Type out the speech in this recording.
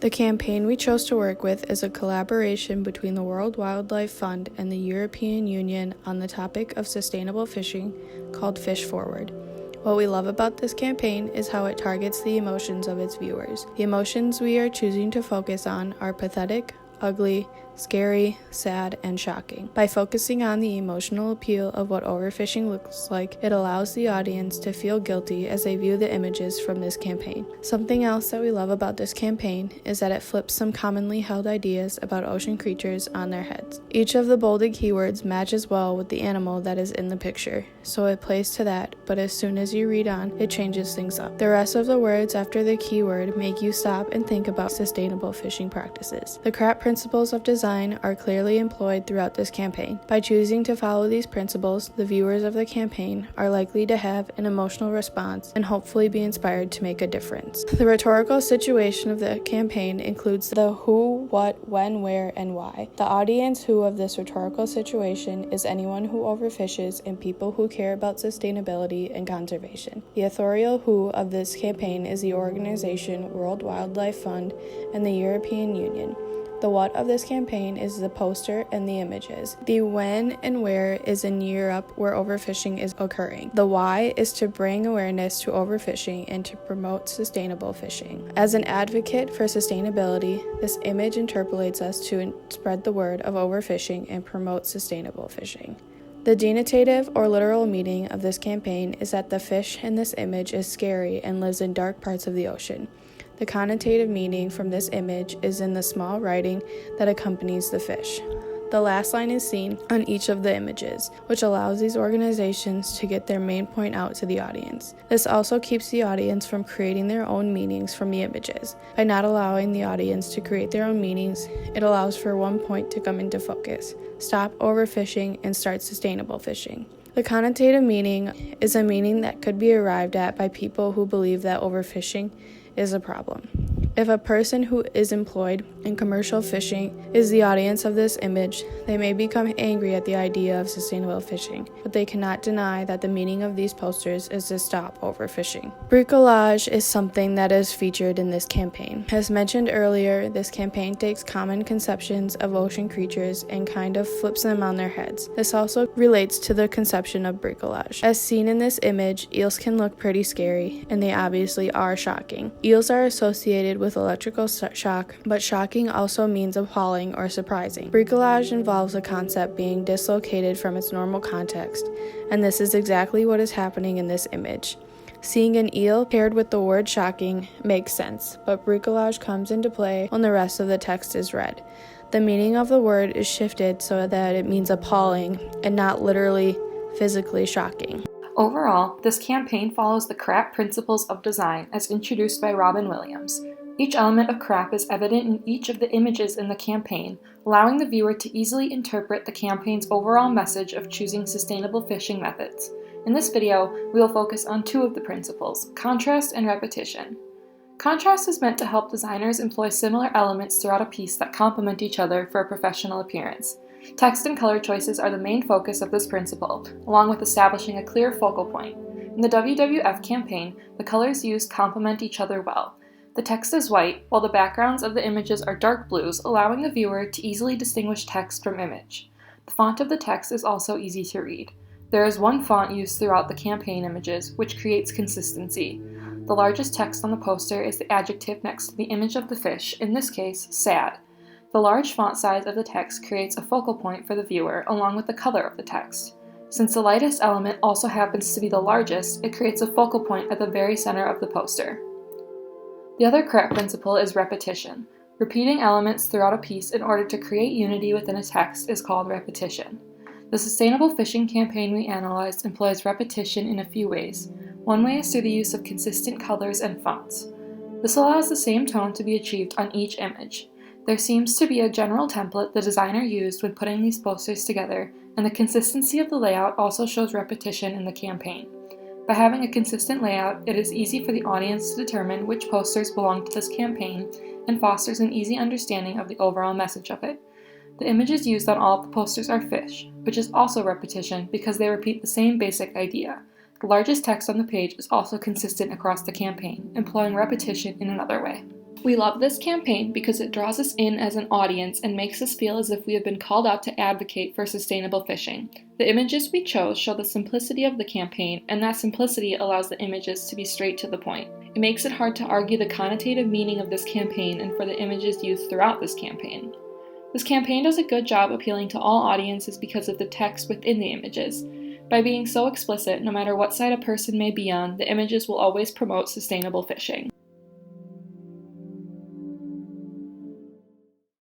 The campaign we chose to work with is a collaboration between the World Wildlife Fund and the European Union on the topic of sustainable fishing called Fish Forward. What we love about this campaign is how it targets the emotions of its viewers. The emotions we are choosing to focus on are pathetic, ugly, scary, sad, and shocking. By focusing on the emotional appeal of what overfishing looks like, it allows the audience to feel guilty as they view the images from this campaign. Something else that we love about this campaign is that it flips some commonly held ideas about ocean creatures on their heads. Each of the bolded keywords matches well with the animal that is in the picture, so it plays to that, but as soon as you read on, it changes things up. The rest of the words after the keyword make you stop and think about sustainable fishing practices. The CRAP principles of design are clearly employed throughout this campaign. By choosing to follow these principles, the viewers of the campaign are likely to have an emotional response and hopefully be inspired to make a difference. The rhetorical situation of the campaign includes the who, what, when, where, and why. The audience who of this rhetorical situation is anyone who overfishes and people who care about sustainability and conservation. The authorial who of this campaign is the organization World Wildlife Fund and the European Union. The what of this campaign is the poster and the images. The when and where is in Europe where overfishing is occurring. The why is to bring awareness to overfishing and to promote sustainable fishing. As an advocate for sustainability, this image interpolates us to spread the word of overfishing and promote sustainable fishing. The denotative or literal meaning of this campaign is that the fish in this image is scary and lives in dark parts of the ocean. The connotative meaning from this image is in the small writing that accompanies the fish. The last line is seen on each of the images, which allows these organizations to get their main point out to the audience. This also keeps the audience from creating their own meanings from the images. By not allowing the audience to create their own meanings, it allows for one point to come into focus: stop overfishing and start sustainable fishing. The connotative meaning is a meaning that could be arrived at by people who believe that overfishing is a problem. If a person who is employed in commercial fishing is the audience of this image, they may become angry at the idea of sustainable fishing, but they cannot deny that the meaning of these posters is to stop overfishing. Bricolage is something that is featured in this campaign. As mentioned earlier, this campaign takes common conceptions of ocean creatures and kind of flips them on their heads. This also relates to the conception of bricolage. As seen in this image, eels can look pretty scary, and they obviously are shocking. Eels are associated with electrical shock, but shocking also means appalling or surprising. Bricolage involves a concept being dislocated from its normal context, and this is exactly what is happening in this image. Seeing an eel paired with the word shocking makes sense, but bricolage comes into play when the rest of the text is read. The meaning of the word is shifted so that it means appalling and not literally physically shocking. Overall, this campaign follows the CRAP principles of design as introduced by Robin Williams. Each element of CRAP is evident in each of the images in the campaign, allowing the viewer to easily interpret the campaign's overall message of choosing sustainable fishing methods. In this video, we will focus on two of the principles: contrast and repetition. Contrast is meant to help designers employ similar elements throughout a piece that complement each other for a professional appearance. Text and color choices are the main focus of this principle, along with establishing a clear focal point. In the WWF campaign, the colors used complement each other well. The text is white, while the backgrounds of the images are dark blues, allowing the viewer to easily distinguish text from image. The font of the text is also easy to read. There is one font used throughout the campaign images, which creates consistency. The largest text on the poster is the adjective next to the image of the fish, in this case, sad. The large font size of the text creates a focal point for the viewer, along with the color of the text. Since the lightest element also happens to be the largest, it creates a focal point at the very center of the poster. The other CRAP principle is repetition. Repeating elements throughout a piece in order to create unity within a text is called repetition. The sustainable fishing campaign we analyzed employs repetition in a few ways. One way is through the use of consistent colors and fonts. This allows the same tone to be achieved on each image. There seems to be a general template the designer used when putting these posters together, and the consistency of the layout also shows repetition in the campaign. By having a consistent layout, it is easy for the audience to determine which posters belong to this campaign and fosters an easy understanding of the overall message of it. The images used on all of the posters are fish, which is also repetition because they repeat the same basic idea. The largest text on the page is also consistent across the campaign, employing repetition in another way. We love this campaign because it draws us in as an audience and makes us feel as if we have been called out to advocate for sustainable fishing. The images we chose show the simplicity of the campaign, and that simplicity allows the images to be straight to the point. It makes it hard to argue the connotative meaning of this campaign and for the images used throughout this campaign. This campaign does a good job appealing to all audiences because of the text within the images. By being so explicit, no matter what side a person may be on, the images will always promote sustainable fishing.